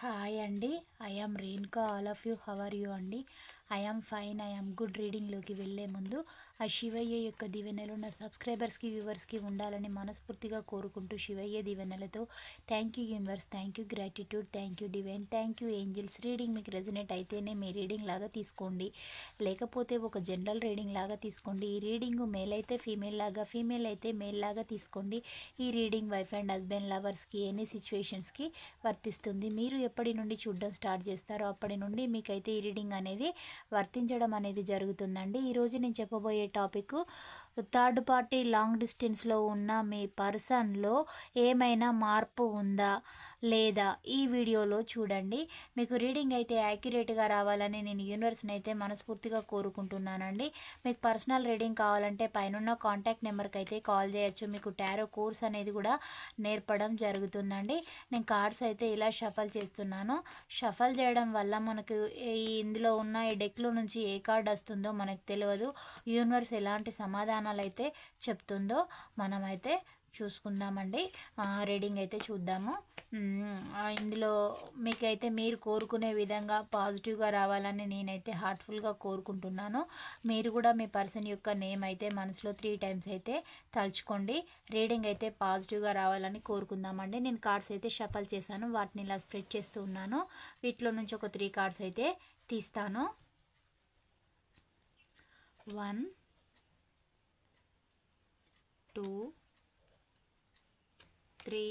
Hi అండి. I am Renuka. All of you how are you అండి? I am fine. I am good. రీడింగ్లోకి వెళ్ళే ముందు ఆ శివయ్య యొక్క దీవెనలు నా సబ్స్క్రైబర్స్కి వ్యూవర్స్కి ఉండాలని మనస్ఫూర్తిగా కోరుకుంటూ శివయ్య దీవెనలతో thank you universe, thank you gratitude, thank you divine, thank you angels. Reading మీకు రెజనేట్ అయితేనే మీ రీడింగ్ లాగా తీసుకోండి, లేకపోతే ఒక జనరల్ రీడింగ్ లాగా తీసుకోండి. ఈ రీడింగ్ మేల్ అయితే ఫీమేల్ లాగా, ఫీమేల్ అయితే మేల్ లాగా తీసుకోండి. ఈ రీడింగ్ వైఫ్ అండ్ హస్బెండ్ లవర్స్కి ఎనీ సిచ్యువేషన్స్కి వర్తిస్తుంది. మీరు ఎప్పటి నుండి చూడడం స్టార్ట్ చేస్తారో అప్పటి నుండి మీకైతే ఈ రీడింగ్ అనేది వర్తించడం అనేది జరుగుతుందండి. ఈరోజు నేను చెప్పబోయే టాపిక్ థర్డ్ పార్టీ లాంగ్ డిస్టెన్స్లో ఉన్న మీ పర్సన్లో ఏమైనా మార్పు ఉందా లేదా ఈ వీడియోలో చూడండి. మీకు రీడింగ్ అయితే యాక్యురేట్గా రావాలని నేను యూనివర్స్ని అయితే మనస్ఫూర్తిగా కోరుకుంటున్నానండి. మీకు పర్సనల్ రీడింగ్ కావాలంటే పైన కాంటాక్ట్ నెంబర్కి అయితే కాల్ చేయొచ్చు. మీకు టారో కోర్స్ అనేది కూడా నేర్పడం జరుగుతుందండి. నేను కార్డ్స్ అయితే ఇలా షఫల్ చేస్తున్నాను. షఫల్ చేయడం వల్ల మనకు ఇందులో ఉన్న ఈ డెక్లో నుంచి ఏ కార్డ్ వస్తుందో మనకు తెలియదు. యూనివర్స్ ఎలాంటి సమాధానాలు అయితే చెప్తుందో మనమైతే చూసుకుందామండి. రీడింగ్ అయితే చూద్దాము. ఇందులో మీకైతే మీరు కోరుకునే విధంగా పాజిటివ్గా రావాలని నేనైతే హార్ట్ఫుల్గా కోరుకుంటున్నాను. మీరు కూడా మీ పర్సన్ యొక్క నేమ్ అయితే మనసులో 3 times అయితే తలుచుకోండి. రీడింగ్ అయితే పాజిటివ్గా రావాలని కోరుకుందామండి. నేను కార్డ్స్ అయితే షఫల్ చేశాను, వాటిని ఇలా స్ప్రెడ్ చేస్తూ ఉన్నాను. వీటిలో నుంచి ఒక 3 కార్డ్స్ అయితే తీస్తాను. 1 2 3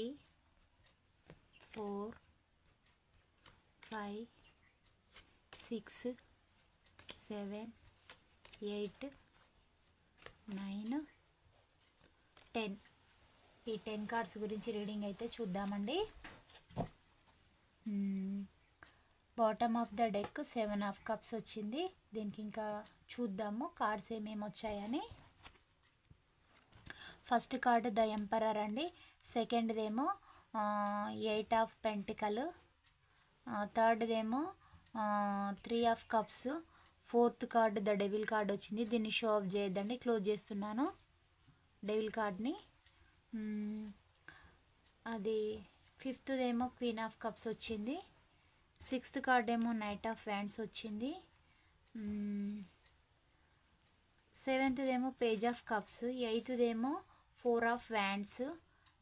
4 5 6 7 8 9 10. ఈ 10 కార్డ్స్ గురించి రీడింగ్ అయితే చూద్దామండి. Bottom of the deck 7 of cups వచ్చింది. దీనికి ఇంకా చూద్దాము కార్డ్స్ ఏమేమి వచ్చాయని. ఫస్ట్ కార్డ్ ద ఎంపరర్ అండి. సెకండ్దేమో 8 ఆఫ్ పెంటికల్. థర్డ్దేమో 3 of cups. Fourth card the devil card వచ్చింది. దీన్ని షో ఆఫ్ చేయొద్దండి, క్లోజ్ చేస్తున్నాను డెవిల్ కార్డ్ని. అది ఫిఫ్త్దేమో క్వీన్ ఆఫ్ కప్స్ వచ్చింది. సిక్స్త్ కార్డ్ ఏమో నైట్ ఆఫ్ వ్యాండ్స్ వచ్చింది. సెవెంత్దేమో పేజ్ ఆఫ్ కప్స్. ఎయిత్దేమో 4 ఆఫ్ వ్యాండ్స్.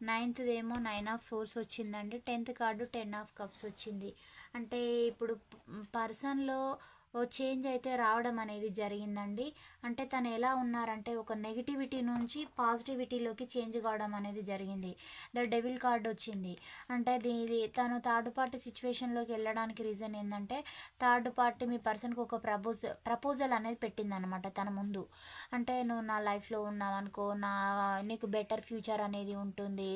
నైన్త్దేమో 9 ఆఫ్ సోర్స్ వచ్చిందండి. 10th కార్డు 10 ఆఫ్ కప్స్ వచ్చింది. అంటే ఇప్పుడు పర్సన్లో చేంజ్ అయితే రావడం అనేది జరిగిందండి. అంటే తను ఎలా ఉన్నారంటే ఒక నెగిటివిటీ నుంచి పాజిటివిటీలోకి చేంజ్ కావడం అనేది జరిగింది. ద డెవిల్ కార్డ్ వచ్చింది. అంటే ఇది తను థర్డ్ పార్టీ సిచ్యువేషన్లోకి వెళ్ళడానికి రీజన్ ఏంటంటే థర్డ్ పార్టీ మీ పర్సన్కి ఒక ప్రపోజల్ అనేది పెట్టిందనమాట తన ముందు. అంటే నువ్వు నా లైఫ్లో ఉన్నావు అనుకో, నీకు బెటర్ ఫ్యూచర్ అనేది ఉంటుంది,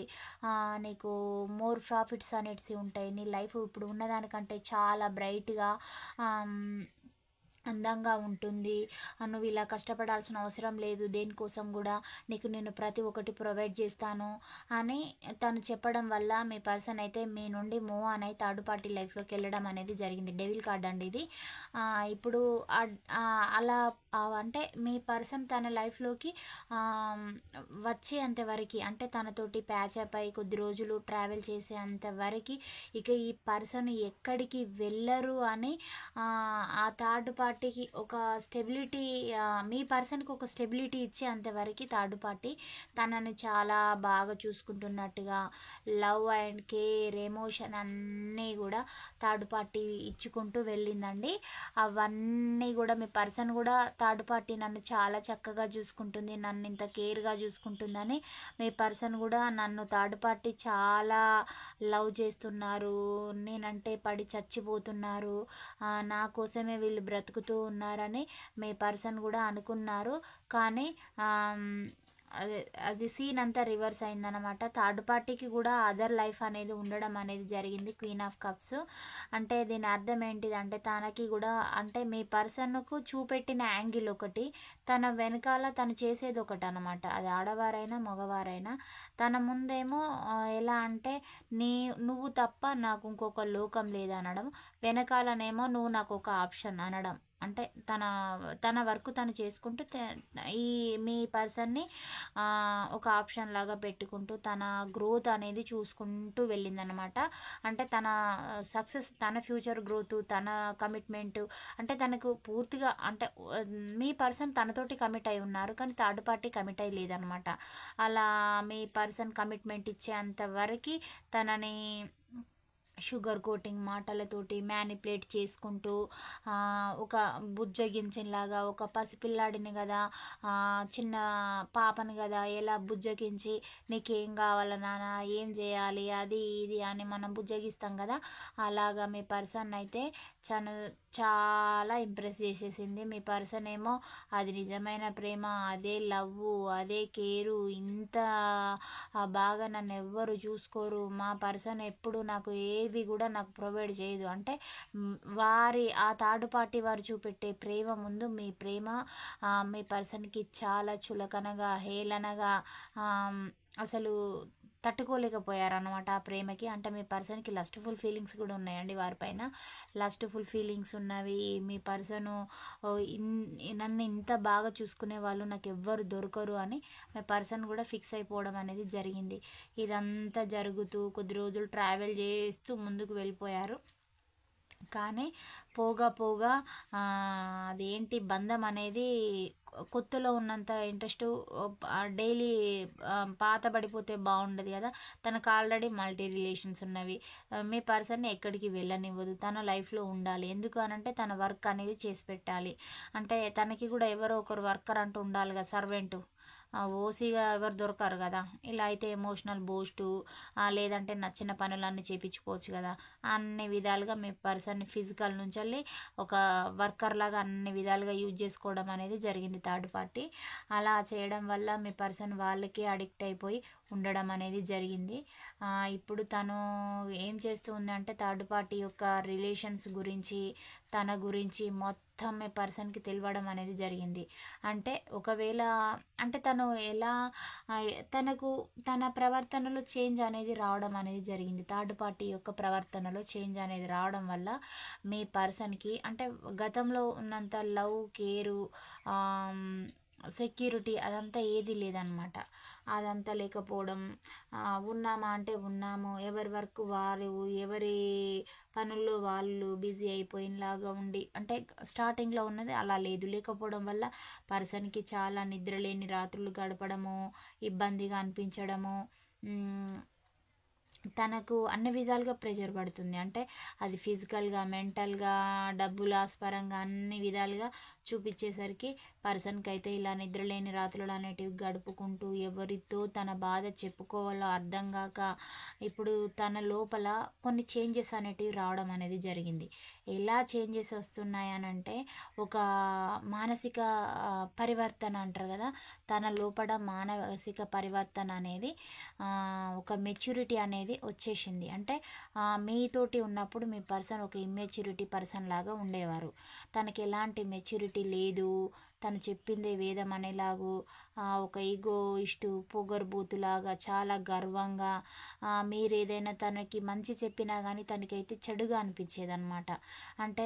నీకు మోర్ ప్రాఫిట్స్ అనేటివి ఉంటాయి, నీ లైఫ్ ఇప్పుడు ఉన్నదానికంటే చాలా బ్రైట్గా అందంగా ఉంటుంది, నువ్వు ఇలా కష్టపడాల్సిన అవసరం లేదు, దేనికోసం కూడా నీకు నేను ప్రతి ఒక్కటి ప్రొవైడ్ చేస్తాను అని తను చెప్పడం వల్ల మీ పర్సన్ అయితే మీ నుండి మూవ్ అని థర్డ్ పార్టీ లైఫ్లోకి వెళ్ళడం అనేది జరిగింది. డెవిల్ కార్డ్ అండి ఇది. ఇప్పుడు అలా అంటే మీ పర్సన్ తన లైఫ్లోకి వచ్చేంతవరకు, అంటే తనతోటి ప్యాచప్ అయి కొద్ది రోజులు ట్రావెల్ చేసేంతవరకు ఇక ఈ పర్సన్ ఎక్కడికి వెళ్ళరు అని ఆ థర్డ్ పార్టీకి ఒక స్టెబిలిటీ, మీ పర్సన్కి ఒక స్టెబిలిటీ ఇచ్చే అంతవరకు థర్డ్ పార్టీ తనని చాలా బాగా చూసుకుంటున్నట్టుగా లవ్ అండ్ కేర్ ఎమోషన్ అన్నీ కూడా థర్డ్ పార్టీ ఇచ్చుకుంటూ వెళ్ళిందండి. అవన్నీ కూడా మీ పర్సన్ కూడా థర్డ్ పార్టీ నన్ను చాలా చక్కగా చూసుకుంటుంది, నన్ను ఇంత కేర్గా చూసుకుంటుందని మీ పర్సన్ కూడా నన్ను థర్డ్ పార్టీ చాలా లవ్ చేస్తున్నారు, నేనంటే పడి చచ్చిపోతున్నారు, నా కోసమే వీళ్ళు బ్రతుకుతూ ఉన్నారని మీ పర్సన్ కూడా అనుకున్నారు. కానీ అది సీన్ అంతా రివర్స్ అయిందనమాట. థర్డ్ పార్టీకి కూడా అదర్ లైఫ్ అనేది ఉండడం అనేది జరిగింది. క్వీన్ ఆఫ్ కప్స్ అంటే దీని అర్థం ఏంటిదంటే తనకి కూడా అంటే మీ పర్సన్కు చూపెట్టిన యాంగిల్ ఒకటి, తన వెనకాల తను చేసేది ఒకటి అనమాట. అది ఆడవారైనా మగవారైనా తన ముందేమో ఎలా అంటే నువ్వు తప్ప నాకు ఇంకొక లోకం లేదనడం, వెనకాలనేమో నువ్వు నాకు ఒక ఆప్షన్ అనడం. అంటే తన తన వర్క్ తను చేసుకుంటూ ఈ మీ పర్సన్ని ఒక ఆప్షన్ లాగా పెట్టుకుంటూ తన గ్రోత్ అనేది చూసుకుంటూ వెళ్ళిందనమాట. అంటే తన సక్సెస్, తన ఫ్యూచర్ గ్రోత్, తన కమిట్మెంట్, అంటే తనకు పూర్తిగా అంటే మీ పర్సన్ తనతోటి కమిట్ అయి ఉన్నారు, కానీ థర్డ్ పార్టీ కమిట్ అయ్యి లేదనమాట. అలా మీ పర్సన్ కమిట్మెంట్ ఇచ్చేంత వరకు తనని షుగర్ కోటింగ్ మాటలతోటి మ్యానిపులేట్ చేసుకుంటూ ఒక బుజ్జగించేలాగా, ఒక పసిపిల్లాడిని కదా, చిన్న పాపని కదా ఎలా బుజ్జగించి నీకేం కావాలా నాన్న, ఏం చేయాలి, అది ఇది అని మనం బుజ్జగిస్తాం కదా, అలాగా మీ పర్సన్ అయితే చాలా ఇంప్రెస్ చేసేసింది. మీ పర్సన్ ఏమో అది నిజమైన ప్రేమ, అదే లవ్, అదే కేరు, ఇంత బాగా నన్ను ఎవ్వరు చూసుకోరు, మా పర్సన్ ఎప్పుడు నాకు ఏది కూడా నాకు ప్రొవైడ్ చేయదు అంటే వారి ఆ థర్డ్ పార్టీ వారు చూపెట్టే ప్రేమ ముందు మీ ప్రేమ మీ పర్సన్కి చాలా చులకనగా, హేళనగా, అసలు తట్టుకోలేకపోయారన్నమాట ఆ ప్రేమకి. అంటే మీ పర్సన్కి లస్ట్ఫుల్ ఫీలింగ్స్ కూడా ఉన్నాయండి వారిపైన. లస్ట్ఫుల్ ఫీలింగ్స్ ఉన్నవి. మీ పర్సను నన్ను ఇంత బాగా చూసుకునే వాళ్ళు నాకు ఎవ్వరు దొరకరు అని మీ పర్సన్ కూడా ఫిక్స్ అయిపోవడం అనేది జరిగింది. ఇదంతా జరుగుతూ కొద్ది రోజులు ట్రావెల్ చేస్తూ ముందుకు వెళ్ళిపోయారు. కానీ పోగా అదేంటి బంధం అనేది కొత్తలో ఉన్నంత ఇంట్రెస్ట్ డైలీ పాత పడిపోతే బాగుండదు కదా. తనకు ఆల్రెడీ మల్టీ రిలేషన్స్ ఉన్నవి. మీ పర్సన్ని ఎక్కడికి వెళ్ళనివ్వదు, తన లైఫ్లో ఉండాలి. ఎందుకు అనంటే తన వర్క్ అనేది చేసి పెట్టాలి. అంటే తనకి కూడా ఎవరో ఒకరు వర్కర్ అంటూ ఉండాలి కదా, సర్వెంటు. ఓసీగా ఎవరు దొరకరు కదా. ఇలా అయితే ఎమోషనల్ బూస్టు, లేదంటే నచ్చిన పనులన్నీ చేయించుకోవచ్చు కదా. అన్ని విధాలుగా మీ పర్సన్ని ఫిజికల్ నుంచి వెళ్ళి ఒక వర్కర్ లాగా అన్ని విధాలుగా యూజ్ చేసుకోవడం అనేది జరిగింది థర్డ్ పార్టీ. అలా చేయడం వల్ల మీ పర్సన్ వాళ్ళకే అడిక్ట్ అయిపోయి ఉండడం అనేది జరిగింది. ఇప్పుడు తను ఏం చేస్తూ ఉందంటే థర్డ్ పార్టీ యొక్క రిలేషన్స్ గురించి, తన గురించి మొత్తం మీ పర్సన్కి తెలియడం అనేది జరిగింది. అంటే ఒకవేళ అంటే తను ఎలా తనకు తన ప్రవర్తనలో చేంజ్ అనేది రావడం అనేది జరిగింది. థర్డ్ పార్టీ యొక్క ప్రవర్తనలో చేంజ్ అనేది రావడం వల్ల మీ పర్సన్కి అంటే గతంలో ఉన్నంత లవ్, కేరు, సెక్యూరిటీ అదంతా ఏది లేదనమాట. అదంతా లేకపోవడం, ఉన్నామా అంటే ఉన్నాము, ఎవరి వర్క్ వారు, ఎవరి పనుల్లో వాళ్ళు బిజీ అయిపోయినలాగా ఉండి, అంటే స్టార్టింగ్లో ఉన్నది అలా లేదు. లేకపోవడం వల్ల పర్సన్కి చాలా నిద్రలేని రాత్రులు గడపడము, ఇబ్బందిగా అనిపించడము, తనకు అన్ని విధాలుగా ప్రెషర్ పడుతుంది. అంటే అది ఫిజికల్గా, మెంటల్గా, డబ్బుల ఆస్పరంగా అన్ని విధాలుగా చూపించేసరికి పర్సన్కి అయితే ఇలా నిద్రలేని రాత్రులు అనేటివి గడుపుకుంటూ ఎవరితో తన బాధ చెప్పుకోవాలో అర్థం కాక ఇప్పుడు తన లోపల కొన్ని చేంజెస్ అనేటివి రావడం అనేది జరిగింది. ఎలా చేంజెస్ వస్తున్నాయనంటే ఒక మానసిక పరివర్తన అంటారు కదా, తన లోపల మానసిక పరివర్తన అనేది ఒక మెచ్యూరిటీ అనేది వచ్చేసింది. అంటే మీతోటి ఉన్నప్పుడు మీ పర్సన్ ఒక ఇమ్మెచ్యూరిటీ పర్సన్ లాగా ఉండేవారు. తనకి ఎలాంటి మెచ్యూరిటీ లేదు, తను చెప్పిందే వేదం అనేలాగూ, ఒక ఈగోయిస్టు పొగరుబోతులాగా చాలా గర్వంగా, మీరు ఏదైనా తనకి మంచి చెప్పినా కానీ తనకైతే చెడుగా అనిపించేది అనమాట. అంటే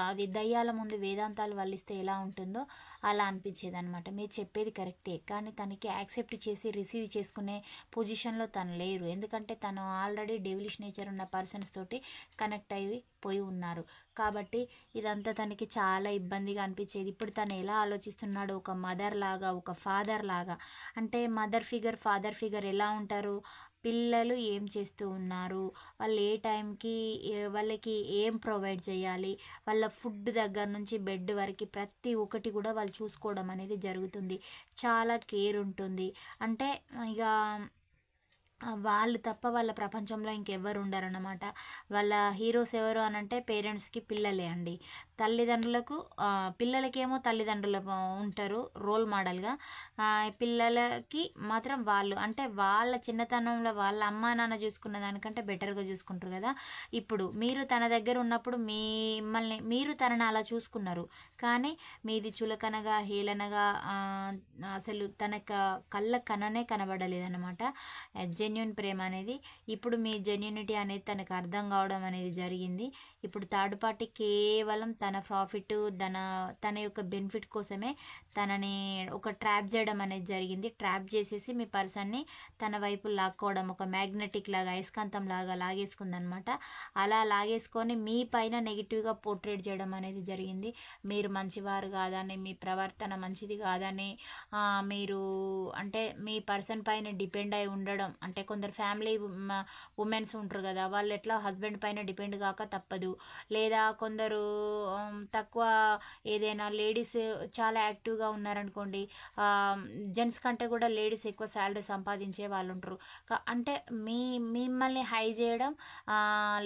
అది దయ్యాల ముందు వేదాంతాలు వల్లిస్తే ఎలా ఉంటుందో అలా అనిపించేది అనమాట. మీరు చెప్పేది కరెక్టే, కానీ తనకి యాక్సెప్ట్ చేసి రిసీవ్ చేసుకునే పొజిషన్లో తను లేరు. ఎందుకంటే తను ఆల్రెడీ డెవిలిష్ నేచర్ ఉన్న పర్సన్స్ తోటి కనెక్ట్ అయిపోయి ఉన్నారు. కాబట్టి ఇదంతా తనకి చాలా ఇబ్బందిగా అనిపించేది. ఇప్పుడు తను ఎలా ఆలోచిస్తున్నాడు, ఒక మదర్ లాగా, ఒక ఫాదర్ లాగా. అంటే మదర్ ఫిగర్, ఫాదర్ ఫిగర్ ఎలా ఉంటారు, పిల్లలు ఏం చేస్తూ ఉన్నారు, వాళ్ళు ఏ టైంకి వాళ్ళకి ఏం ప్రొవైడ్ చేయాలి, వాళ్ళ ఫుడ్ దగ్గర నుంచి బెడ్ వరకు ప్రతి ఒక్కటి కూడా వాళ్ళు చూసుకోవడం అనేది జరుగుతుంది. చాలా కేర్ ఉంటుంది. అంటే ఇక వాళ్ళు తప్ప వాళ్ళ ప్రపంచంలో ఇంకెవ్వరు ఉండరన్నమాట. వాళ్ళ హీరోస్ ఎవరు అని అంటే పేరెంట్స్కి పిల్లలే అండి. తల్లిదండ్రులకు పిల్లలకేమో తల్లిదండ్రులు ఉంటారు రోల్ మోడల్గా, పిల్లలకి మాత్రం వాళ్ళు అంటే వాళ్ళ చిన్నతనంలో వాళ్ళ అమ్మా నాన్న చూసుకున్న దానికంటే బెటర్గా చూసుకుంటారు కదా. ఇప్పుడు మీరు తన దగ్గర ఉన్నప్పుడు మీరు తనని అలా చూసుకున్నారు, కానీ మీది చులకనగా, హేళనగా, అసలు తన కళ్ళ కననే కనబడలేదన్నమాట జెన్యున్ ప్రేమ అనేది. ఇప్పుడు మీ జెన్యునిటీ అనేది తనకు అర్థం కావడం అనేది జరిగింది. ఇప్పుడు థర్డ్ పార్టీ కేవలం తన ప్రాఫిట్ తన యొక్క బెనిఫిట్ కోసమే తనని ఒక ట్రాప్ చేయడం అనేది జరిగింది. ట్రాప్ చేసేసి మీ పర్సన్ని తన వైపు లాక్కోవడం, ఒక మ్యాగ్నెటిక్ లాగా అయస్కాంతం లాగా లాగేసుకుందనమాట. అలా లాగేసుకొని మీ పైన నెగిటివ్గా పోర్ట్రేట్ చేయడం అనేది జరిగింది. మీరు మంచివారు కాదని, మీ ప్రవర్తన మంచిది కాదని, మీరు అంటే మీ పర్సన్ పైన డిపెండ్ అయి ఉండడం, అంటే కొందరు ఫ్యామిలీ ఉమెన్స్ ఉంటారు కదా, వాళ్ళు ఎట్లా హస్బెండ్ పైన డిపెండ్ కాక తప్పదు. లేదా కొందరు తక్కువ ఏదైనా లేడీస్ చాలా యాక్టివ్గా ఉన్నారనుకోండి, జెంట్స్ కంటే కూడా లేడీస్ ఎక్కువ శాలరీ సంపాదించే వాళ్ళు ఉంటారు. అంటే మిమ్మల్ని హై చేయడం,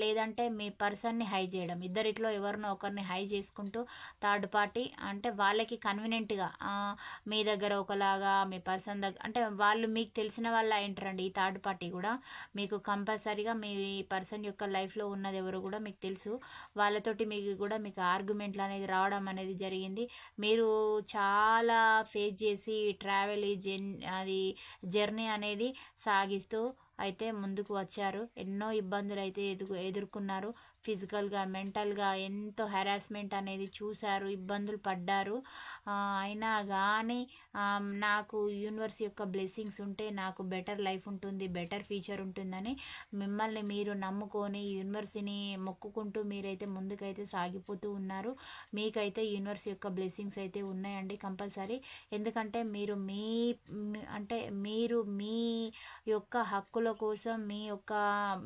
లేదంటే మీ పర్సన్ని హై చేయడం, ఇద్దరిట్లో ఎవరినో ఒకరిని హై చేసుకుంటూ థర్డ్ పార్టీ అంటే వాళ్ళకి కన్వీనియంట్గా మీ దగ్గర ఒకలాగా, మీ పర్సన్ దగ్గర అంటే వాళ్ళు మీకు తెలిసిన వాళ్ళు ఏంటారండి. ఈ థర్డ్ పార్టీ కూడా మీకు కంపల్సరీగా మీ పర్సన్ యొక్క లైఫ్లో ఉన్నది ఎవరు కూడా మీకు తెలుసు. వాళ్ళతోటి మీకు ఆర్గ్యుమెంట్లు అనేది రావడం అనేది జరిగింది. మీరు చాలా ఫేస్ చేసి అది జర్నీ అనేది సాగిస్తూ అయితే ముందుకు వచ్చారు. ఎన్నో ఇబ్బందులు అయితే ఎదుర్కొన్నారు. ఫిజికల్గా, మెంటల్గా ఎంతో హెరాస్మెంట్ అనేది చూశారు, ఇబ్బందులు పడ్డారు. అయినా కానీ నాకు యూనివర్స్ యొక్క బ్లెస్సింగ్స్ ఉంటే నాకు బెటర్ లైఫ్ ఉంటుంది, బెటర్ ఫ్యూచర్ ఉంటుందని మిమ్మల్ని మీరు నమ్ముకొని యూనివర్స్ని మొక్కుకుంటూ మీరైతే ముందుకైతే సాగిపోతూ ఉన్నారు. మీకైతే యూనివర్స్ యొక్క బ్లెస్సింగ్స్ అయితే ఉన్నాయండి కంపల్సరీ. ఎందుకంటే మీరు మీ యొక్క హక్కుల కోసం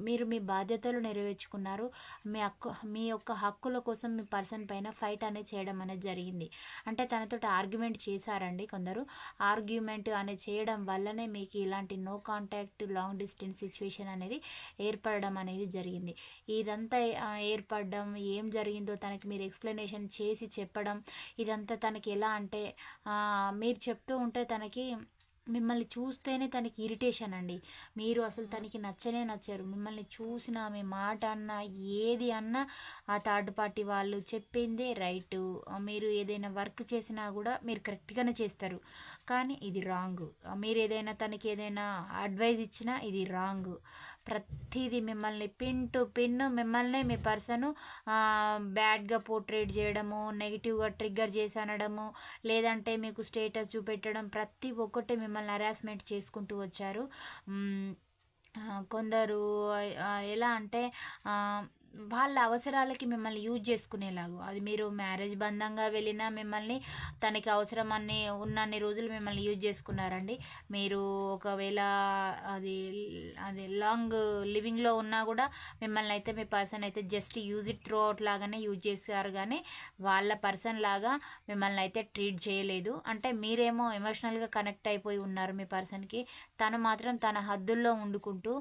మీరు మీ బాధ్యతలు నెరవేర్చుకున్నారు. మీ యొక్క హక్కుల కోసం మీ పర్సన్ పైన ఫైట్ అనేది చేయడం అనేది జరిగింది. అంటే తనతో ఆర్గ్యుమెంట్ చేశారండి కొందరు. ఆర్గ్యుమెంట్ అనేది చేయడం వల్లనే మీకు ఇలాంటి no contact long distance situation అనేది ఏర్పడడం అనేది జరిగింది. ఇదంతా ఏర్పడడం ఏం జరిగిందో తనకి మీరు ఎక్స్ప్లెనేషన్ చేసి చెప్పడం, ఇదంతా తనకి ఎలా అంటే మీరు చెప్తూ ఉంటే తనకి మిమ్మల్ని చూస్తేనే తనకి ఇరిటేషన్ అండి. మీరు అసలు తనకి నచ్చరు. మిమ్మల్ని చూసినా, మీ మాట అన్నా, ఏది అన్నా ఆ థర్డ్ పార్టీ వాళ్ళు చెప్పిందే రైటు. మీరు ఏదైనా వర్క్ చేసినా కూడా మీరు కరెక్ట్గానే చేస్తారు, కానీ ఇది రాంగ్. మీరు తనకి ఏదైనా అడ్వైజ్ ఇచ్చినా ఇది రాంగ్. ప్రతిదీ మిమ్మల్ని పిన్ టు పిన్ మిమ్మల్ని మీ పర్సను బ్యాడ్గా పోర్ట్రేట్ చేయడము, నెగిటివ్గా ట్రిగ్గర్ చేసి అనడము, లేదంటే మీకు స్టేటస్ చూపెట్టడం, ప్రతి ఒక్కటి మిమ్మల్ని హరాస్మెంట్ చేసుకుంటూ వచ్చారు. కొందరు ఎలా అంటే వాళ్ళ అవసరాలకి మిమ్మల్ని యూజ్ చేసుకునేలాగా, అది మీరు మ్యారేజ్ బంధంగా వెళ్ళినా మిమ్మల్ని తనకి అవసరం ఉన్నన్ని రోజులు మిమ్మల్ని యూజ్ చేసుకున్నారండి. మీరు ఒకవేళ అది లాంగ్ లివింగ్లో ఉన్నా కూడా మిమ్మల్ని అయితే మీ పర్సన్ అయితే just use it through out లాగానే యూజ్ చేశారు, కానీ వాళ్ళ పర్సన్ లాగా మిమ్మల్ని అయితే ట్రీట్ చేయలేదు. అంటే మీరేమో ఎమోషనల్గా కనెక్ట్ అయిపోయి ఉన్నారు మీ పర్సన్కి, తను మాత్రం తన హద్దుల్లో వండుకుంటూ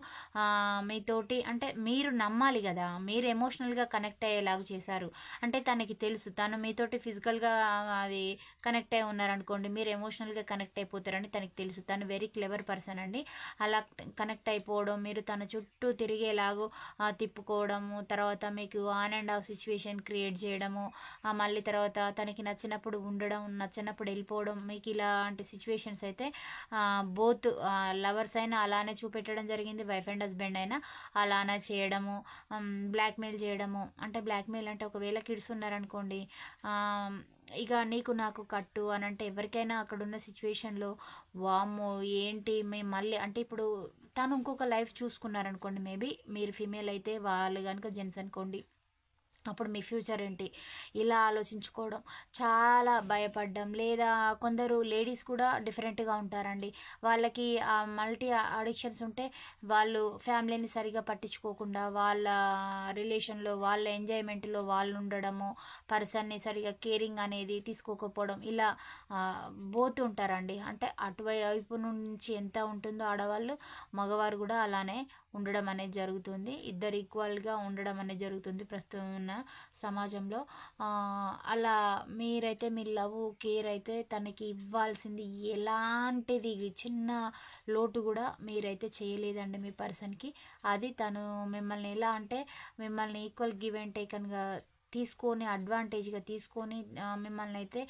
మీతోటి, అంటే మీరు నమ్మాలి కదా, మీరు ఎమోషనల్గా కనెక్ట్ అయ్యేలాగా చేశారు. అంటే తనకి తెలుసు తను మీతోటి ఫిజికల్గా అది కనెక్ట్ అయి ఉన్నారనుకోండి, మీరు ఎమోషనల్గా కనెక్ట్ అయిపోతారని తనకి తెలుసు. తను వెరీ క్లెవర్ పర్సన్ అండి. అలా కనెక్ట్ అయిపోవడం, మీరు తన చుట్టూ తిరిగేలాగో తిప్పుకోవడము, తర్వాత మీకు on and of situation create చేయడము, మళ్ళీ తర్వాత తనకి నచ్చినప్పుడు ఉండడం, నచ్చినప్పుడు వెళ్ళిపోవడం, మీకు ఇలాంటి సిచ్యువేషన్స్ అయితే బోత్ లవర్స్ అయినా అలానే చూపెట్టడం జరిగింది, వైఫ్ అండ్ హస్బెండ్ అయినా అలానే చేయడము, బ్లాక్మెయిల్ చేయడము. అంటే బ్లాక్మెయిల్ అంటే ఒకవేళ కిడ్స్ ఉన్నారనుకోండి, ఇక నీకు నాకు కట్టు అని అంటే ఎవరికైనా అక్కడున్న సిచ్యువేషన్లో వామ్మో ఏంటి మేము మళ్ళీ అంటే ఇప్పుడు తను ఇంకొక లైఫ్ చూసుకున్నారనుకోండి, మేబీ మీరు ఫీమేల్ అయితే వాళ్ళు కనుక జెంట్స్ అనుకోండి, అప్పుడు మీ ఫ్యూచర్ ఏంటి ఇలా ఆలోచించుకోవడం, చాలా భయపడ్డం. లేదా కొందరు లేడీస్ కూడా డిఫరెంట్గా ఉంటారండి. వాళ్ళకి మల్టీ అడిక్షన్స్ ఉంటే వాళ్ళు ఫ్యామిలీని సరిగా పట్టించుకోకుండా వాళ్ళ రిలేషన్లో, వాళ్ళ ఎంజాయ్మెంట్లో వాళ్ళు ఉండడము, పర్సన్ని సరిగా కేరింగ్ అనేది తీసుకోకపోవడం, ఇలా పోతుంటారండి. అంటే అటువైపు నుంచి ఎంత ఉంటుందో ఆడవాళ్ళు, మగవారు కూడా అలానే ఉండడం అనేది జరుగుతుంది. ఇద్దరు ఈక్వల్గా ఉండడం అనేది జరుగుతుంది ప్రస్తుతం ఉన్న సమాజంలో. అలా మీరైతే మీ లవ్ కేర్ అయితే తనకి ఇవ్వాల్సింది ఎలాంటిది చిన్న లోటు కూడా మీరైతే చేయలేదండి మీ పర్సన్కి. అది తను మిమ్మల్ని ఎలా అంటే మిమ్మల్ని ఈక్వల్ గివ్ అండ్ టేకన్గా తీసుకొని అడ్వాంటేజ్గా తీసుకొని మిమ్మల్ని అయితే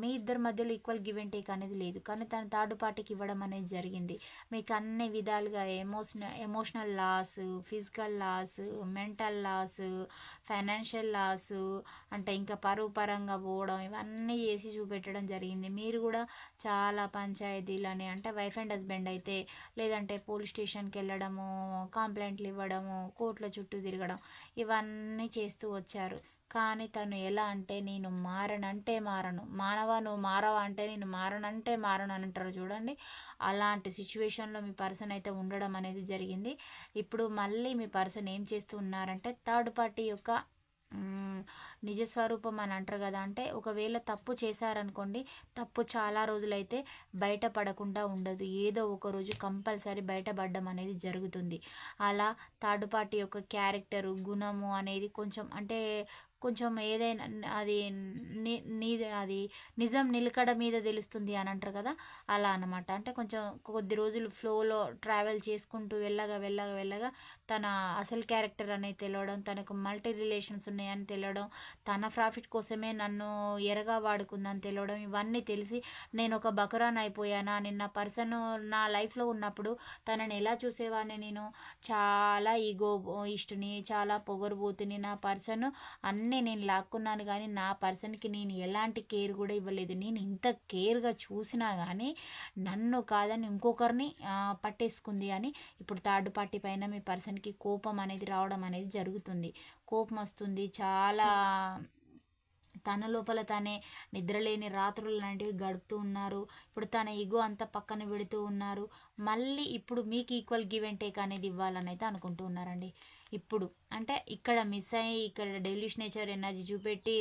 మీ ఇద్దరి మధ్యలో ఈక్వల్ గివ్ అండ్ టేక్ అనేది లేదు, కానీ తన థర్డ్ పార్టీకి ఇవ్వడం అనేది జరిగింది. మీకు అన్ని విధాలుగా emotional loss, physical loss, mental loss, financial loss, అంటే ఇంకా పరువు పరంగా పోవడం, ఇవన్నీ చేసి చూపెట్టడం జరిగింది. మీరు కూడా చాలా పంచాయతీలని, అంటే వైఫ్ అండ్ హస్బెండ్ అయితే లేదంటే పోలీస్ స్టేషన్కి వెళ్ళడము, కంప్లైంట్లు ఇవ్వడము, కోర్టుల చుట్టూ తిరగడం, ఇవన్నీ చేస్తూ వచ్చారు. కానీ తను ఎలా అంటే నేను మారనంటే మారను, మానవ నువ్వు మారవా అంటే నేను మారనంటే మారను అని అంటారు చూడండి. అలాంటి సిచ్యువేషన్లో మీ పర్సన్ అయితే ఉండడం అనేది జరిగింది. ఇప్పుడు మళ్ళీ మీ పర్సన్ ఏం చేస్తూ ఉన్నారంటే థర్డ్ పార్టీ యొక్క నిజస్వరూపం అని అంటారు కదా, అంటే ఒకవేళ తప్పు చేశారనుకోండి, తప్పు చాలా రోజులైతే బయటపడకుండా ఉండదు, ఏదో ఒక రోజు కంపల్సరీ బయటపడడం అనేది జరుగుతుంది. అలా థర్డ్ పార్టీ యొక్క క్యారెక్టరు, గుణము అనేది కొంచెం అంటే కొంచెం ఏదైనా అది అది నిజం నిలకడ మీద తెలుస్తుంది అని అంటారు కదా, అలా అనమాట. అంటే కొంచెం కొద్ది రోజులు ఫ్లోలో ట్రావెల్ చేసుకుంటూ వెళ్ళగా తన అసలు క్యారెక్టర్ అనేది తెలియడం, తనకు మల్టీ రిలేషన్స్ ఉన్నాయని తెలియడం, తన ప్రాఫిట్ కోసమే నన్ను ఎరగా వాడుకుందని తెలియడం, ఇవన్నీ తెలిసి నేను ఒక బకరాన్ అయిపోయానా, నిన్న పర్సన్ నా లైఫ్లో ఉన్నప్పుడు తనని ఎలా చూసేవాడిని, నేను చాలా ఈగో ఇష్టుని, చాలా పొగరుబోతుని, నా పర్సన్ అన్నీ నేను లాక్కున్నాను కానీ నా పర్సన్కి నేను ఎలాంటి కేర్ కూడా ఇవ్వలేదు, నేను ఇంత కేర్గా చూసినా కానీ నన్ను కాదని ఇంకొకరిని పట్టేసుకుంది అని ఇప్పుడు థర్డ్ పార్టీ పైన మీ పర్సన్కి కోపం అనేది రావడం అనేది జరుగుతుంది. కోపం వస్తుంది, చాలా తన లోపల తనే నిద్రలేని రాత్రులు లాంటివి గడుపుతూ ఉన్నారు. ఇప్పుడు తన ఈగో అంతా పక్కన పెడుతూ ఉన్నారు. మళ్ళీ ఇప్పుడు మీకు ఈక్వల్ గివ్ అండ్ టేక్ అనేది ఇవ్వాలని అయితే అనుకుంటూ ఉన్నారండి. ఇప్పుడు అంటే ఇక్కడ మిస్ అయ్యి ఇక్కడ డెవిలిష్ నేచర్ ఎనర్జీ చూపెట్టి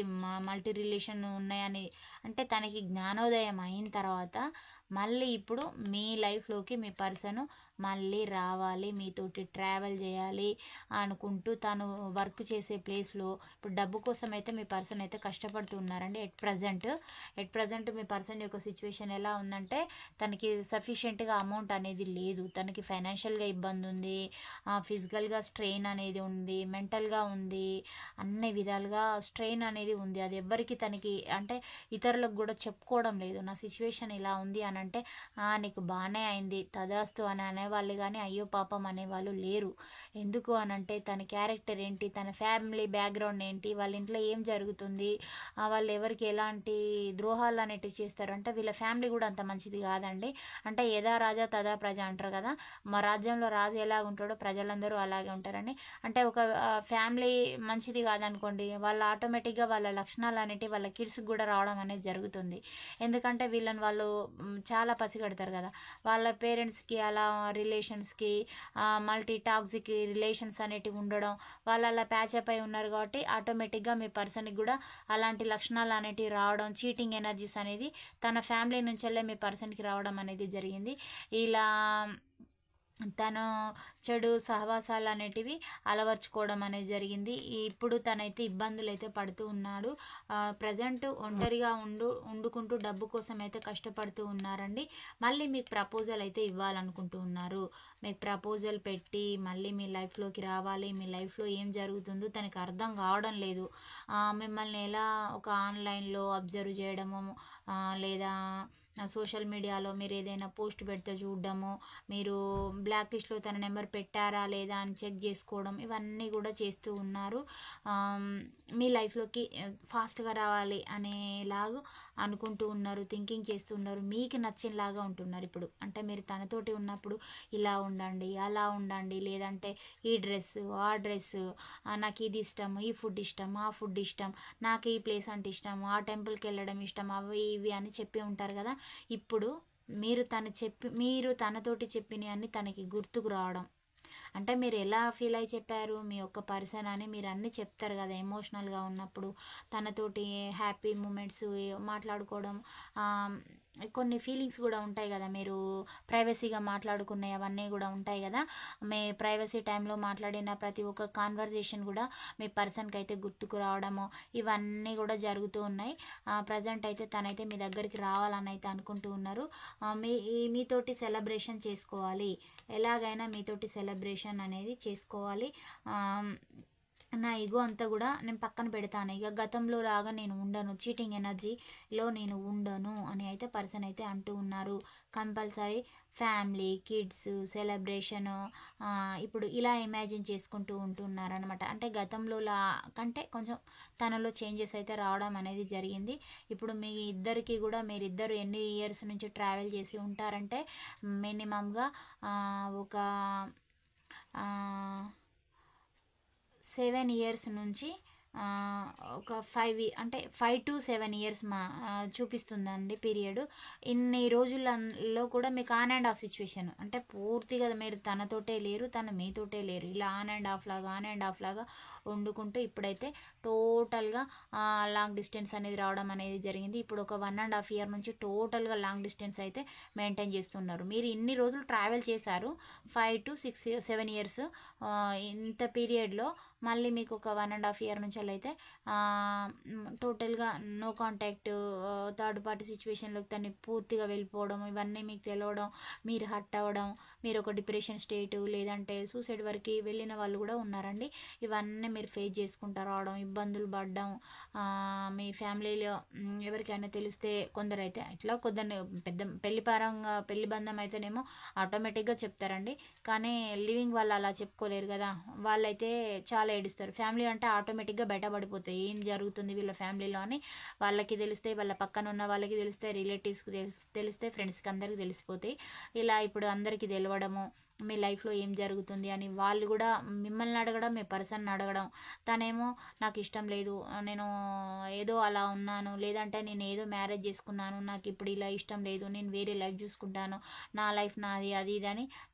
మల్టీ రిలేషన్ ఉన్నాయని, అంటే తనకి జ్ఞానోదయం అయిన తర్వాత మళ్ళీ ఇప్పుడు మీ లైఫ్లోకి మీ పర్సన్ మళ్ళీ రావాలి, మీతోటి ట్రావెల్ చేయాలి అనుకుంటూ తను వర్క్ చేసే ప్లేస్లో ఇప్పుడు డబ్బు కోసం అయితే మీ పర్సన్ అయితే కష్టపడుతూ ఉన్నారండి. ఎట్ ప్రజెంట్ మీ పర్సన్ యొక్క సిచ్యువేషన్ ఎలా ఉందంటే తనకి సఫిషియెంట్గా అమౌంట్ అనేది లేదు, తనకి ఫైనాన్షియల్గా ఇబ్బంది ఉంది, ఫిజికల్గా స్ట్రెయిన్ అనేది ఉంది, మెంటల్గా ఉంది, అన్ని విధాలుగా స్ట్రెయిన్ అనేది ఉంది. అది ఎవ్వరికి తనకి అంటే ఇతరులకు కూడా చెప్పుకోవడం లేదు. నా సిచ్యువేషన్ ఇలా ఉంది అని అంటే నీకు బాగానే అయింది తదాస్తు అని అనేవాళ్ళు కానీ అయ్యో పాపం అనేవాళ్ళు లేరు. ఎందుకు అనంటే తన క్యారెక్టర్ ఏంటి, తన ఫ్యామిలీ బ్యాక్గ్రౌండ్ ఏంటి, వాళ్ళ ఇంట్లో ఏం జరుగుతుంది, వాళ్ళు ఎవరికి ఎలాంటి ద్రోహాలు అనేటివి చేస్తారు, అంటే వీళ్ళ ఫ్యామిలీ కూడా అంత మంచిది కాదండి. అంటే యథా రాజా తదా ప్రజ అంటారు కదా, మా రాజ్యంలో రాజు ఎలాగ ఉంటాడో ప్రజలందరూ అలాగే ఉంటారని. అంటే ఒక ఫ్యామిలీ మంచిది కాదనుకోండి, వాళ్ళ ఆటోమేటిక్గా వాళ్ళ లక్షణాలు అనేటివి వాళ్ళ కిడ్స్కి కూడా రావడం అనేది జరుగుతుంది. ఎందుకంటే వీళ్ళని వాళ్ళు చాలా పసిగడతారు కదా, వాళ్ళ పేరెంట్స్కి అలా రిలేషన్స్కి మల్టీ టాక్సిక్ రిలేషన్స్ అనేటివి ఉండడం, వాళ్ళు అలా ప్యాచప్ అయి ఉన్నారు కాబట్టి ఆటోమేటిక్గా మీ పర్సన్కి కూడా అలాంటి లక్షణాలు అనేటివి రావడం, చీటింగ్ ఎనర్జీస్ అనేది తన ఫ్యామిలీ నుంచెల్లే మీ పర్సన్కి రావడం అనేది జరిగింది. ఇలా తను చెడు సహవాసాలు అనేటివి అలవర్చుకోవడం అనేది జరిగింది. ఇప్పుడు తనైతే ఇబ్బందులు అయితే పడుతూ ఉన్నాడు. ప్రజెంట్ ఒంటరిగా వండుకుంటూ డబ్బు కోసం అయితే కష్టపడుతూ ఉన్నారండి. మళ్ళీ మీకు ప్రపోజల్ అయితే ఇవ్వాలనుకుంటూ ఉన్నారు. మీకు ప్రపోజల్ పెట్టి మళ్ళీ మీ లైఫ్లోకి రావాలి, మీ లైఫ్లో ఏం జరుగుతుందో తనకు అర్థం కావడం లేదు. మిమ్మల్ని ఎలా ఒక ఆన్లైన్లో అబ్జర్వ్ చేయడము, లేదా సోషల్ మీడియాలో మీరు ఏదైనా పోస్ట్ పెడితే చూడడము, మీరు బ్లాక్ లిస్ట్లో తన నెంబర్ పెట్టారా లేదా అని చెక్ చేసుకోవడం, ఇవన్నీ కూడా చేస్తూ ఉన్నారు. మీ లైఫ్లోకి ఫాస్ట్గా రావాలి అనేలాగా అనుకుంటూ ఉన్నారు, థింకింగ్ చేస్తూ ఉన్నారు, మీకు నచ్చేలాగా ఉంటున్నారు. ఇప్పుడు అంటే మీరు తనతోటి ఉన్నప్పుడు ఇలా ఉండండి, అలా ఉండండి, లేదంటే ఈ డ్రెస్సు ఆ డ్రెస్సు, నాకు ఇది ఇష్టం, ఈ ఫుడ్ ఇష్టం, ఆ ఫుడ్ ఇష్టం, నాకు ఈ ప్లేస్ అంటే ఇష్టం, ఆ టెంపుల్కి వెళ్ళడం ఇష్టం, అవి ఇవి అని చెప్పి ఉంటారు కదా. ఇప్పుడు మీరు తనతోటి చెప్పినవి అన్నీ తనకి గుర్తుకు రావడం, అంటే మీరు ఎలా ఫీల్ అయి చెప్పారు మీ యొక్క పర్సన్ అని మీరు అన్నీ చెప్తారు కదా ఎమోషనల్గా ఉన్నప్పుడు, తనతోటి హ్యాపీ మూమెంట్స్ మాట్లాడుకోవడం, కొన్ని ఫీలింగ్స్ కూడా ఉంటాయి కదా, మీరు ప్రైవసీగా మాట్లాడుకునే అవన్నీ కూడా ఉంటాయి కదా. మీ ప్రైవసీ టైంలో మాట్లాడిన ప్రతి ఒక్క కాన్వర్జేషన్ కూడా మీ పర్సన్కి అయితే గుర్తుకు రావడము, ఇవన్నీ కూడా జరుగుతూ ఉన్నాయి. ప్రజెంట్ అయితే తనైతే మీ దగ్గరికి రావాలని అయితే అనుకుంటూ ఉన్నారు. మీతోటి సెలబ్రేషన్ చేసుకోవాలి, ఎలాగైనా మీతోటి సెలబ్రేషన్ అనేది చేసుకోవాలి. నా ఈగో అంతా కూడా నేను పక్కన పెడతాను. ఇక గతంలో లాగా నేను ఉండను, చీటింగ్ ఎనర్జీలో నేను ఉండను అని అయితే పర్సన్ అయితే అంటూ ఉన్నారు. కంపల్సరీ ఫ్యామిలీ, కిడ్స్, సెలబ్రేషను ఇప్పుడు ఇలా ఇమాజిన్ చేసుకుంటూ ఉంటున్నారనమాట. అంటే గతంలో కంటే కొంచెం తనలో చేంజెస్ అయితే రావడం అనేది జరిగింది. ఇప్పుడు మీ ఇద్దరికి కూడా మీరిద్దరు ఎన్ని ఇయర్స్ నుంచి ట్రావెల్ చేసి ఉంటారంటే మినిమంగా ఒక 7 ఇయర్స్ నుంచి ఒక 5 to 7 ఇయర్స్ చూపిస్తుందండి పీరియడ్. ఇన్ని రోజులలో కూడా మీకు ఆన్ అండ్ ఆఫ్ సిచ్యువేషన్, అంటే పూర్తిగా మీరు తనతోటే లేరు, తను మీతోటే లేరు, ఇలా ఆన్ అండ్ ఆఫ్ లాగా వండుకుంటూ ఇప్పుడైతే టోటల్గా లాంగ్ డిస్టెన్స్ అనేది రావడం అనేది జరిగింది. ఇప్పుడు ఒక 1.5 year నుంచి టోటల్గా లాంగ్ డిస్టెన్స్ అయితే మెయింటైన్ చేస్తున్నారు. మీరు ఇన్ని రోజులు ట్రావెల్ చేశారు, 5 to 7 years. ఇంత పీరియడ్లో మళ్ళీ మీకు ఒక 1.5 year నుంచి అయితే టోటల్గా నో కాంటాక్ట్, థర్డ్ పార్టీ సిచ్యువేషన్లోకి తను పూర్తిగా వెళ్ళిపోవడం, ఇవన్నీ మీకు తెలియడం, మీరు హర్ట్ అవ్వడం, మీరు ఒక డిప్రెషన్ స్టేటు లేదంటే సూసైడ్ వరకు వెళ్ళిన వాళ్ళు కూడా ఉన్నారండి. ఇవన్నీ మీరు ఫేస్ చేసుకుంటూ రావడం, ఇబ్బందులు పడడం, మీ ఫ్యామిలీలో ఎవరికైనా తెలిస్తే కొందరు అయితే ఇట్లా పెద్ద పెళ్లి బంధం అయితేనేమో ఆటోమేటిక్గా చెప్తారండి. కానీ లివింగ్ వాళ్ళు అలా చెప్పుకోలేరు కదా, వాళ్ళైతే చాలా ఏడుస్తారు. ఫ్యామిలీ అంటే ఆటోమేటిక్గా బయటపడిపోతాయి ఏం జరుగుతుంది వీళ్ళ ఫ్యామిలీలో అని. వాళ్ళకి తెలిస్తే, వాళ్ళ పక్కన ఉన్న వాళ్ళకి తెలిస్తే, రిలేటివ్స్కి తెలిస్తే, ఫ్రెండ్స్కి అందరికీ తెలిసిపోతాయి. ఇలా ఇప్పుడు అందరికీ తెలవడము, మీ లైఫ్లో ఏం జరుగుతుంది అని వాళ్ళు కూడా మిమ్మల్ని అడగడం, మీ పర్సన్ని అడగడం. తనేమో నాకు ఇష్టం లేదు, నేను ఏదో అలా ఉన్నాను, లేదంటే నేను ఏదో మ్యారేజ్ చేసుకున్నాను, నాకు ఇప్పుడు ఇలా ఇష్టం లేదు, నేను వేరే లైఫ్ చూసుకుంటాను, నా లైఫ్ నాది, అది ఇది అని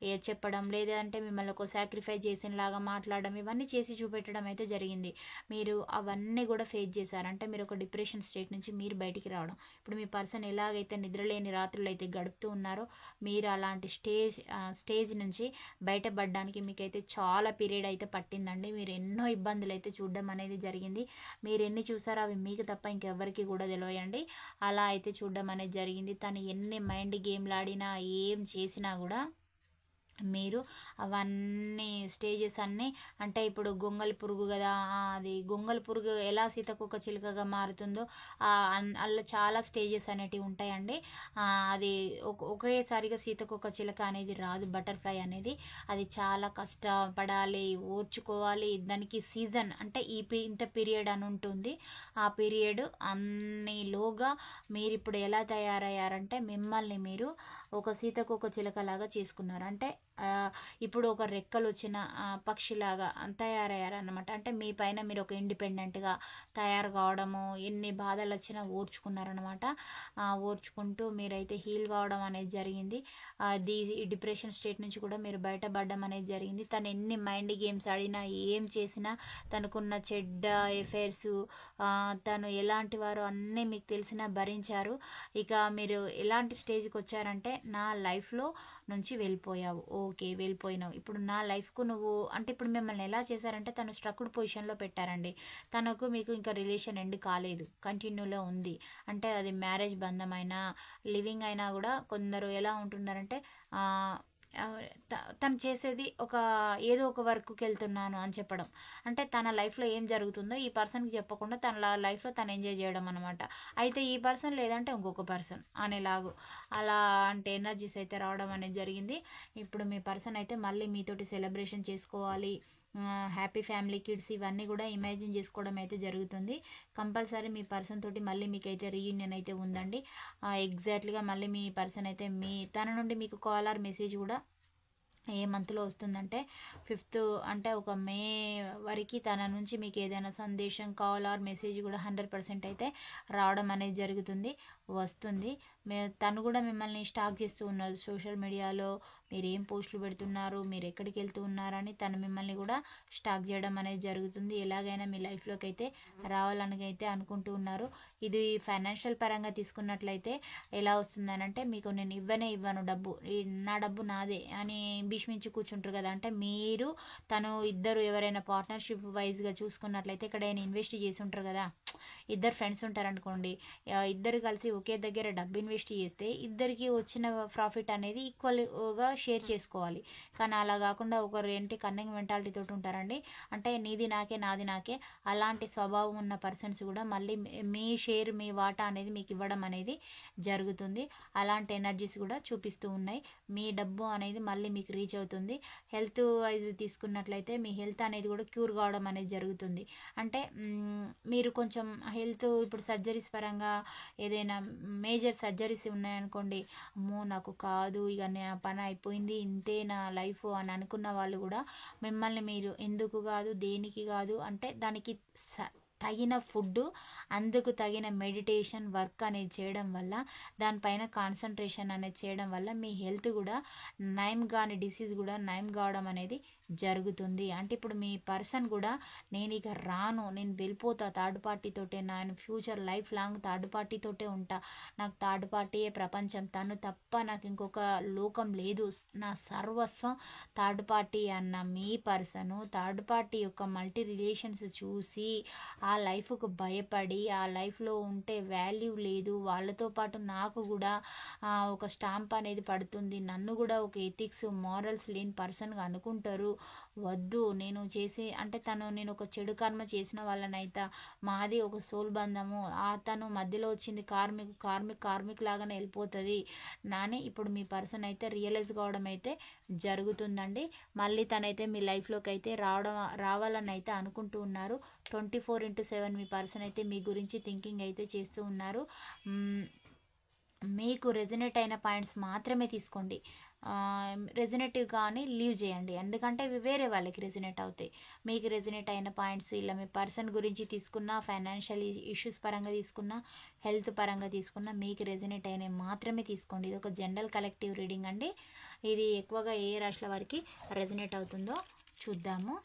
చెప్పడం, లేదంటే మిమ్మల్ని ఒక సాక్రిఫైస్ చేసినలాగా మాట్లాడడం, ఇవన్నీ చేసి చూపెట్టడం అయితే జరిగింది. మీరు అవన్నీ కూడా ఫేస్ చేశారు. అంటే మీరు ఒక డిప్రెషన్ స్టేట్ నుంచి మీరు బయటికి రావడం. ఇప్పుడు మీ పర్సన్ ఎలాగైతే నిద్రలేని రాత్రులు అయితే గడుపుతూ ఉన్నారో, మీరు అలాంటి స్టేజ్ నుంచి బయటపడడానికి మీకైతే చాలా పీరియడ్ అయితే పట్టిందండి. మీరు ఎన్నో ఇబ్బందులు అయితే చూడడం అనేది జరిగింది. మీరు ఎన్ని చూసారో అవి మీకు తప్ప ఇంకెవ్వరికి కూడా తెలియండి. అలా అయితే చూడడం అనేది జరిగింది. తను ఎన్ని మైండ్ గేమ్లు ఆడినా, ఏం చేసినా కూడా మీరు అవన్నీ స్టేజెస్ అన్నీ, అంటే ఇప్పుడు గొంగలి పురుగు కదా, అది గొంగలి పురుగు ఎలా సీతకొక చిలుకగా మారుతుందో అలా చాలా స్టేజెస్ అనేటివి ఉంటాయండి. అది ఒకేసారిగా సీతకొక చిలుక అనేది రాదు, బటర్ఫ్లై అనేది. అది చాలా కష్టపడాలి, ఓర్చుకోవాలి. దానికి సీజన్ అంటే ఇంత పీరియడ్ అని ఉంటుంది. ఆ పీరియడ్ అన్నిలోగా మీరు ఇప్పుడు ఎలా తయారయ్యారంటే మిమ్మల్ని మీరు ఒక సీతకొక చిలకలాగా చేసుకున్నారు. అంటే ఇప్పుడు ఒక రెక్కలు వచ్చిన పక్షిలాగా తయారయ్యారన్నమాట. అంటే మీ పైన మీరు ఒక ఇండిపెండెంట్గా తయారు కావడము, ఎన్ని బాధలు వచ్చినా ఓర్చుకున్నారనమాట. ఓర్చుకుంటూ మీరైతే హీల్ కావడం అనేది జరిగింది. ఈ డిప్రెషన్ స్టేట్ నుంచి కూడా మీరు బయటపడడం అనేది జరిగింది. తను ఎన్ని మైండ్ గేమ్స్ ఆడినా, ఏం చేసినా, తనకున్న చెడ్డ ఎఫైర్స్, తను ఎలాంటి వారు అన్నీ మీకు తెలిసినా భరించారు. ఇక మీరు ఎలాంటి స్టేజ్కి వచ్చారంటే, నా లైఫ్లో నుంచి వెళ్ళిపోయావు, ఓకే వెళ్ళిపోయినావు, ఇప్పుడు నా లైఫ్కు నువ్వు అంటే ఇప్పుడు మిమ్మల్ని ఎలా చేశారంటే తను స్ట్రక్డ్ పొజిషన్లో పెట్టారండి. తనకు మీకు ఇంకా రిలేషన్ ఎండ్ కాలేదు, కంటిన్యూలో ఉంది. అంటే అది మ్యారేజ్ బంధం అయినా, లివింగ్ అయినా కూడా కొందరు ఎలా ఉంటున్నారంటే తను చేసేది ఏదో ఒక వర్క్కి వెళ్తున్నాను అని చెప్పడం. అంటే తన లైఫ్లో ఏం జరుగుతుందో ఈ పర్సన్కి చెప్పకుండా తన లైఫ్లో తను ఎంజాయ్ చేయడం అనమాట. అయితే ఈ పర్సన్ లేదంటే ఇంకొక పర్సన్ అనేలాగు అంటే ఎనర్జీస్ అయితే రావడం అనేది జరిగింది. ఇప్పుడు మీ పర్సన్ అయితే మళ్ళీ మీతోటి సెలబ్రేషన్ చేసుకోవాలి, హ్యాపీ ఫ్యామిలీ, కిడ్స్, ఇవన్నీ కూడా ఇమాజిన్ చేసుకోవడం అయితే జరుగుతుంది. కంపల్సరీ మీ పర్సన్ తోటి మళ్ళీ మీకైతే రీయూనియన్ అయితే ఉందండి. ఎగ్జాక్ట్లీగా మళ్ళీ మీ పర్సన్ అయితే తన నుండి మీకు కాల్ ఆర్ మెసేజ్ కూడా ఏ మంత్లో వస్తుందంటే 5th, అంటే ఒక మే వరకు తన నుంచి మీకు ఏదైనా సందేశం, కాల్ ఆర్ మెసేజ్ కూడా 100% అయితే రావడం అనేది జరుగుతుంది, వస్తుంది. తను కూడా మిమ్మల్ని స్టాక్ చేస్తూ ఉన్నారు సోషల్ మీడియాలో. మీరు ఏం పోస్టులు పెడుతున్నారు, మీరు ఎక్కడికి వెళ్తూ ఉన్నారని తను మిమ్మల్ని కూడా స్టాక్ చేయడం అనేది జరుగుతుంది. ఎలాగైనా మీ లైఫ్లోకి అయితే రావాలని అయితే అనుకుంటూ ఉన్నారు. ఇది ఫైనాన్షియల్ పరంగా తీసుకున్నట్లయితే ఎలా వస్తుందనంటే, మీకు నేను ఇవ్వను డబ్బు, నా డబ్బు నాదే అని భీష్మించి కూర్చుంటారు కదా. అంటే మీరు తను ఇద్దరు ఎవరైనా పార్ట్నర్షిప్ వైజ్గా చూసుకున్నట్లయితే ఇక్కడ ఇన్వెస్ట్ చేసి ఉంటారు కదా. ఇద్దరు ఫ్రెండ్స్ ఉంటారనుకోండి, ఇద్దరు కలిసి ఒకే దగ్గర డబ్బు ఇన్వెస్ట్ ఇన్వెస్ట్ చేస్తే ఇద్దరికి వచ్చిన ప్రాఫిట్ అనేది ఈక్వల్గా షేర్ చేసుకోవాలి. కానీ అలా కాకుండా ఒకరు ఏంటి కన్నింగ్ మెంటాలిటీ తోటి ఉంటారండి. అంటే నీది నాకే నాది నాకే అలాంటి స్వభావం ఉన్న పర్సన్స్ కూడా మళ్ళీ మీ షేర్ మీ వాటా అనేది మీకు ఇవ్వడం అనేది జరుగుతుంది. అలాంటి ఎనర్జీస్ కూడా చూపిస్తూ ఉన్నాయి. మీ డబ్బు అనేది మళ్ళీ మీకు రీచ్ అవుతుంది. హెల్త్ వైజ్ తీసుకున్నట్లయితే మీ హెల్త్ అనేది కూడా క్యూర్ కావడం అనేది జరుగుతుంది. అంటే మీరు కొంచెం హెల్త్ ఇప్పుడు సర్జరీస్ పరంగా ఏదైనా మేజర్ సర్జరీస్ ఉన్నాయనుకోండి, అమ్మో నాకు కాదు ఇక నా పని అయిపోయింది ఇంతే నా లైఫ్ అని అనుకున్న వాళ్ళు కూడా మిమ్మల్ని మీరు ఎందుకు కాదు దేనికి కాదు అంటే దానికి తగిన ఫుడ్, అందుకు తగిన మెడిటేషన్ వర్క్ అనేది చేయడం వల్ల, దానిపైన కాన్సన్ట్రేషన్ అనేది చేయడం వల్ల మీ హెల్త్ కూడా నయం కాని డిసీజ్ కూడా నయం కావడం అనేది జరుగుతుంది. అంటే ఇప్పుడు మీ పర్సన్ కూడా నేను ఇక రాను, నేను వెళ్ళిపోతా థర్డ్ పార్టీతోటే, నేను ఫ్యూచర్ లైఫ్ లాంగ్ థర్డ్ పార్టీతోటే ఉంటా, నాకు థర్డ్ పార్టీయే ప్రపంచం, తను తప్ప నాకు ఇంకొక లోకం లేదు, నా సర్వస్వం థర్డ్ పార్టీ అన్న మీ పర్సను థర్డ్ పార్టీ యొక్క మల్టీ రిలేషన్స్ చూసి ఆ లైఫ్కు భయపడి ఆ లైఫ్లో ఉంటే వాల్యూ లేదు, వాళ్ళతో పాటు నాకు కూడా ఒక స్టాంప్ అనేది పడుతుంది, నన్ను కూడా ఒక ఎథిక్స్ మారల్స్ లేని పర్సన్గా అనుకుంటారు, వద్దు నేను చేసి అంటే నేను ఒక చెడు కర్మ చేసిన వాళ్ళనైతే మాది ఒక సోల్ బంధము, తను మధ్యలో వచ్చింది కార్మిక్ లాగానే వెళ్ళిపోతుంది నాని ఇప్పుడు మీ పర్సన్ అయితే రియలైజ్ కావడం అయితే జరుగుతుందండి. మళ్ళీ తనైతే మీ లైఫ్లోకి అయితే రావాలని అయితే అనుకుంటూ ఉన్నారు. 24/7 మీ పర్సన్ అయితే మీ గురించి థింకింగ్ అయితే చేస్తూ ఉన్నారు. మీకు రెజనేట్ అయిన పాయింట్స్ మాత్రమే తీసుకోండి, రెజనేటివ్ కానీ లీవ్ చేయండి, ఎందుకంటే ఇవి వేరే వాళ్ళకి రెజనేట్ అవుతాయి. మీకు రెజనేట్ అయిన పాయింట్స్ ఇలా మీ పర్సన్ గురించి తీసుకున్న, ఫైనాన్షియల్ ఇష్యూస్ పరంగా తీసుకున్న, హెల్త్ పరంగా తీసుకున్న, మీకు రెజనేట్ అయినవి మాత్రమే తీసుకోండి. ఇది ఒక జనరల్ కలెక్టివ్ రీడింగ్ అండి. ఇది ఎక్కువగా ఏ రాశుల వారికి రెజనేట్ అవుతుందో చూద్దాము.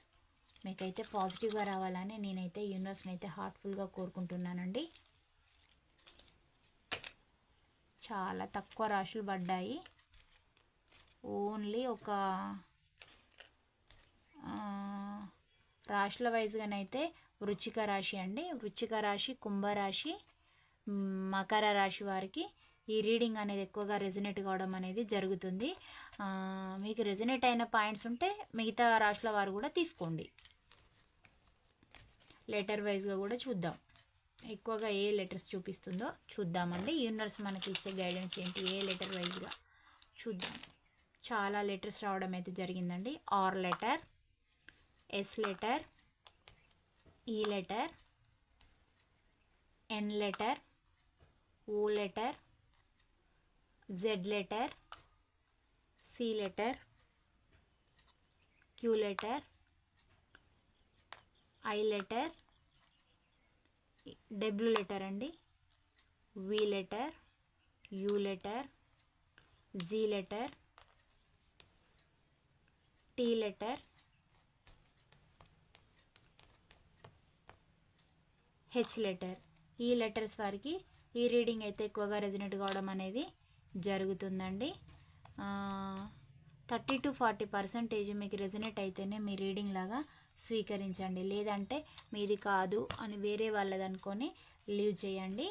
మీకైతే పాజిటివ్గా రావాలని నేనైతే యూనివర్స్ని అయితే హార్ట్ఫుల్గా కోరుకుంటున్నానండి. చాలా తక్కువ రాశులు పడ్డాయి, ఓన్లీ ఒక రాశుల వైజ్గానైతే వృశ్చిక రాశి అండి, వృశ్చిక రాశి, కుంభరాశి, మకర రాశి వారికి ఈ రీడింగ్ అనేది ఎక్కువగా రెజనేట్ కావడం అనేది జరుగుతుంది. మీకు రెజనేట్ అయిన పాయింట్స్ ఉంటే మిగతా రాశుల వారు కూడా తీసుకోండి. లెటర్ వైజ్గా కూడా చూద్దాం, ఎక్కువగా ఏ లెటర్స్ చూపిస్తుందో చూద్దామండి. యూనివర్స్ మనకి ఇచ్చే గైడెన్స్ ఏంటి ఏ లెటర్ వైజ్గా చూద్దాం. చాలా లెటర్స్ రావడం అయితే జరిగిందండి. R letter, S letter, E letter, N letter, O letter, Z letter, C letter, Q letter, I letter, W letter అండి, V letter, U letter, G letter, T letter, H letter. ఈ letters వారికి ఈ reading అయితే ఎక్కువగా resonate కావడం అనేది జరుగుతుందండి. 30-40% మీకు రెజనేట్ అయితేనే మీ రీడింగ్ లాగా స్వీకరించండి, లేదంటే మీది కాదు అని వేరే వాళ్ళది అనుకొని లీవ్ చేయండి.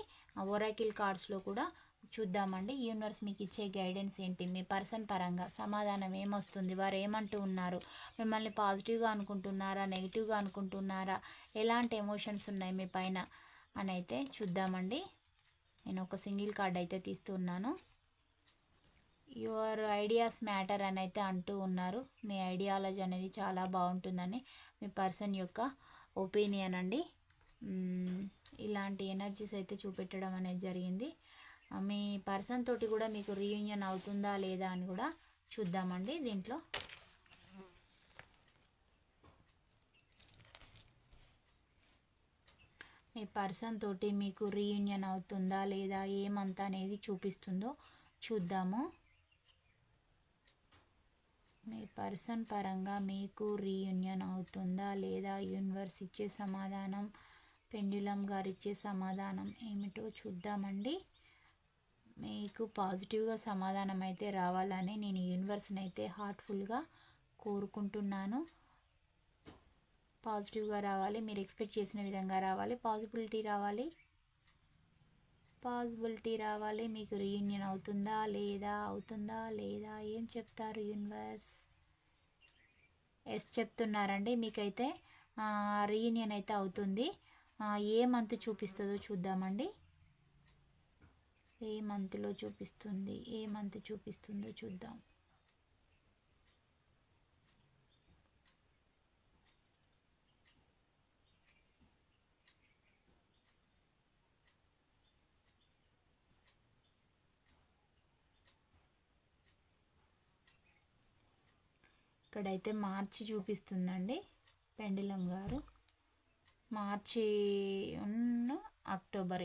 ఒరాకిల్ కార్డ్స్లో కూడా చూద్దామండి యూనివర్స్ మీకు ఇచ్చే గైడెన్స్ ఏంటి, మీ పర్సన్ పరంగా సమాధానం ఏమొస్తుంది, వారు ఏమంటూ ఉన్నారు, మిమ్మల్ని పాజిటివ్గా అనుకుంటున్నారా నెగిటివ్గా అనుకుంటున్నారా, ఎలాంటి ఎమోషన్స్ ఉన్నాయి మీ పైన అని అయితే చూద్దామండి. నేను ఒక సింగిల్ కార్డ్ అయితే తీస్తున్నాను. యువర్ ఐడియాస్ మ్యాటర్ అని అయితే అంటూ ఉన్నారు, మీ ఐడియాలజీ అనేది చాలా బాగుంటుందని మీ పర్సన్ యొక్క ఒపీనియన్ అండి. ఇలాంటి ఎనర్జీస్ అయితే చూపెట్టడం అనేది జరిగింది. మీ పర్సన్ తోటి కూడా మీకు రీయూనియన్ అవుతుందా లేదా అని కూడా చూద్దామండి. దీంట్లో మీ పర్సన్ తోటి మీకు రీయూనియన్ అవుతుందా లేదా ఏమంతా అనేది చూపిస్తుందో చూద్దాము. మీ పర్సన్ పరంగా మీకు రీయూనియన్ అవుతుందా లేదా, యూనివర్స్ ఇచ్చే సమాధానం, పెండ్యులం గారు ఇచ్చే సమాధానం ఏమిటో చూద్దామండి. మీకు పాజిటివ్గా సమాధానం అయితే రావాలని నేను యూనివర్స్ని అయితే హార్ట్ఫుల్గా కోరుకుంటున్నాను. పాజిటివ్గా రావాలి, మీరు ఎక్స్పెక్ట్ చేసిన విధంగా రావాలి, పాజిబిలిటీ రావాలి. పాసిబిలిటీ రావాలి. మీకు రీయూనియన్ అవుతుందా లేదా ఏం చెప్తారు యూనివర్స్? ఎస్ చెప్తున్నారండి. మీకైతే రీయూనియన్ అయితే అవుతుంది. ఏ మంత్ చూపిస్తుందో చూద్దామండి. ఏ మంత్లో చూపిస్తుందో చూద్దాం. ఇక్కడైతే మార్చి చూపిస్తుందండి పెండిలం గారు. మార్చి అక్టోబర్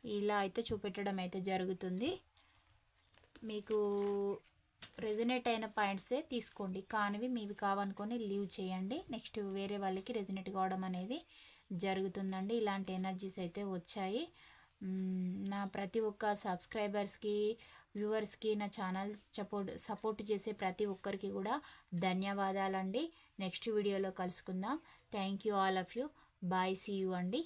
ఇలా అయితే చూపెట్టడం అయితే జరుగుతుంది. మీకు రెజనేట్ అయిన పాయింట్సే తీసుకోండి, కానివి మీవి కావనుకొని లీవ్ చేయండి. నెక్స్ట్ వేరే వాళ్ళకి రెజనేట్ కావడం అనేది జరుగుతుందండి. ఇలాంటి ఎనర్జీస్ అయితే వచ్చాయి. నా ప్రతి ఒక్క సబ్స్క్రైబర్స్కి, వ్యూవర్స్కి, నా ఛానల్ సపోర్ట్ చేసే ప్రతి ఒక్కరికి కూడా ధన్యవాదాలండి. నెక్స్ట్ వీడియోలో కలుసుకుందాం. Thank you all of you. Bye, see you అండి.